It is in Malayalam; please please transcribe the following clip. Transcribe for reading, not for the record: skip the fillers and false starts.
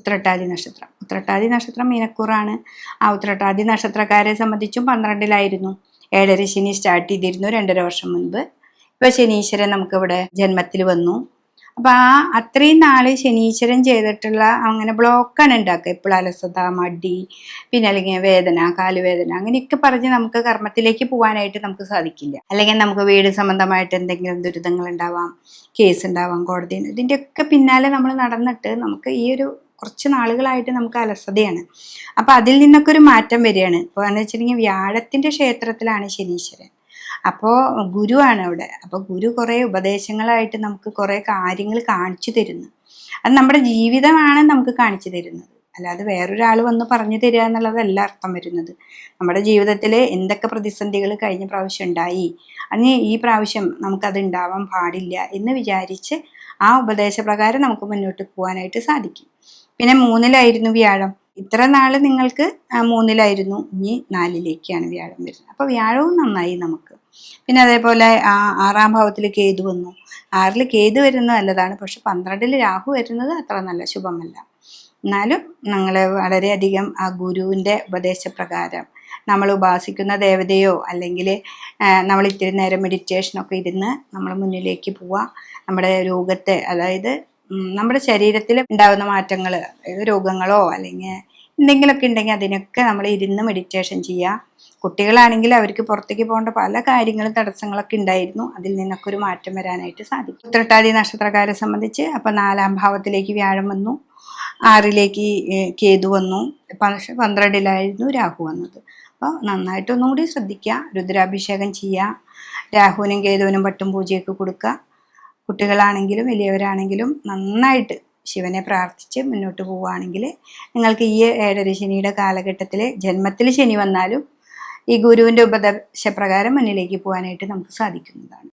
ഉത്രട്ടാതി നക്ഷത്രം. ഉത്രട്ടാതി നക്ഷത്രം മീനക്കൂറാണ്. ആ ഉത്രട്ടാതി നക്ഷത്രക്കാരെ സംബന്ധിച്ചും 12-ലായിരുന്നു. 7.5 ശനി സ്റ്റാർട്ട് ചെയ്തിരുന്നു 2.5 വർഷം മുൻപ്. ഇപ്പൊ ശനീശ്വരൻ നമുക്കിവിടെ ജന്മത്തിൽ വന്നു. അപ്പൊ അത്രയും നാള് ശനീശ്വരൻ ചെയ്തിട്ടുള്ള അങ്ങനെ ബ്ലോക്കാണ് ഉണ്ടാക്കുക. ഇപ്പോൾ അലസത, മടി, പിന്നെ അല്ലെങ്കിൽ വേദന, കാലുവേദന, അങ്ങനെയൊക്കെ പറഞ്ഞ് നമുക്ക് കർമ്മത്തിലേക്ക് പോകാനായിട്ട് നമുക്ക് സാധിക്കില്ല. അല്ലെങ്കിൽ നമുക്ക് വീട് സംബന്ധമായിട്ട് എന്തെങ്കിലും ദുരിതങ്ങൾ ഉണ്ടാവാം, കേസ് ഉണ്ടാവാം, കോടതി, ഇതിൻ്റെയൊക്കെ പിന്നാലെ നമ്മൾ നടന്നിട്ട് നമുക്ക് ഈ ഒരു കുറച്ച് നാളുകളായിട്ട് നമുക്ക് അലസതയാണ്. അപ്പൊ അതിൽ നിന്നൊക്കെ ഒരു മാറ്റം വരികയാണ്. ഇപ്പോൾ എന്ന് വെച്ചിട്ടുണ്ടെങ്കിൽ വ്യാഴത്തിന്റെ ക്ഷേത്രത്തിലാണ് ശനീശ്വരൻ. അപ്പോൾ ഗുരുവാണ് അവിടെ. അപ്പോൾ ഗുരു കുറേ ഉപദേശങ്ങളായിട്ട് നമുക്ക് കുറേ കാര്യങ്ങൾ കാണിച്ചു തരുന്നു. അത് നമ്മുടെ ജീവിതമാണ് നമുക്ക് കാണിച്ചു തരുന്നത്, അല്ലാതെ വേറൊരാൾ വന്ന് പറഞ്ഞു തരിക എന്നുള്ളതല്ല അർത്ഥം വരുന്നത്. നമ്മുടെ ജീവിതത്തിൽ എന്തൊക്കെ പ്രതിസന്ധികൾ കഴിഞ്ഞ പ്രാവശ്യം ഉണ്ടായി, അതിന് ഈ പ്രാവശ്യം നമുക്കത് ഉണ്ടാവാൻ പാടില്ല എന്ന് വിചാരിച്ച് ആ ഉപദേശപ്രകാരം നമുക്ക് മുന്നോട്ട് പോകാനായിട്ട് സാധിക്കും. പിന്നെ 3-ലായിരുന്നു വ്യാഴം. ഇത്ര നാൾ നിങ്ങൾക്ക് 3-ലായിരുന്നു, ഇനി 4-ലേക്കാണ് വ്യാഴം വരുന്നത്. അപ്പോൾ വ്യാഴവും നന്നായി നമുക്ക്. പിന്നെ അതേപോലെ 6-ാം ഭാവത്തിൽ കേതു വന്നു. 6-ൽ കേതു വരുന്നത് നല്ലതാണ്, പക്ഷെ 12-ൽ രാഹു വരുന്നത് അത്ര നല്ല ശുഭമല്ല. എന്നാലും നിങ്ങൾ വളരെയധികം ആ ഗുരുവിൻ്റെ ഉപദേശപ്രകാരം നമ്മൾ ഉപാസിക്കുന്ന ദേവതയോ അല്ലെങ്കിൽ നമ്മൾ ഇത്തിരി നേരം മെഡിറ്റേഷനൊക്കെ ഇരുന്ന് നമ്മൾ മുന്നിലേക്ക് പോവുക. നമ്മുടെ രോഗത്തെ, അതായത് നമ്മുടെ ശരീരത്തിൽ ഉണ്ടാകുന്ന മാറ്റങ്ങൾ, രോഗങ്ങളോ അല്ലെങ്കിൽ എന്തെങ്കിലുമൊക്കെ ഉണ്ടെങ്കിൽ അതിനൊക്കെ നമ്മൾ ഇരുന്ന് മെഡിറ്റേഷൻ ചെയ്യുക. കുട്ടികളാണെങ്കിൽ അവർക്ക് പുറത്തേക്ക് പോകേണ്ട പല കാര്യങ്ങളും തടസ്സങ്ങളൊക്കെ ഉണ്ടായിരുന്നു. അതിൽ നിന്നൊക്കെ ഒരു മാറ്റം വരാനായിട്ട് സാധിക്കും. ഉത്രട്ടാതി നക്ഷത്രക്കാരെ സംബന്ധിച്ച് അപ്പോൾ 4-ാം ഭാവത്തിലേക്ക് വ്യാഴം വന്നു, 6-ലേക്ക് കേതു വന്നു, 12-ലായിരുന്നു രാഹു വന്നത്. അപ്പോൾ നന്നായിട്ടൊന്നും കൂടി ശ്രദ്ധിക്കുക, രുദ്രാഭിഷേകം ചെയ്യുക, രാഹുവിനും കേതുവിനും പട്ടും പൂജയൊക്കെ കൊടുക്കുക. കുട്ടികളാണെങ്കിലും വലിയവരാണെങ്കിലും നന്നായിട്ട് ശിവനെ പ്രാർത്ഥിച്ച് മുന്നോട്ട് പോവുകയാണെങ്കിൽ നിങ്ങൾക്ക് ഈ 7.5 ശനിയുടെ കാലഘട്ടത്തിൽ ജന്മത്തിൽ ശനി വന്നാലും ഈ ഗുരുവിൻ്റെ ഉപദേശപ്രകാരം മുന്നിലേക്ക് പോകാനായിട്ട് നമുക്ക് സാധിക്കുന്നതാണ്.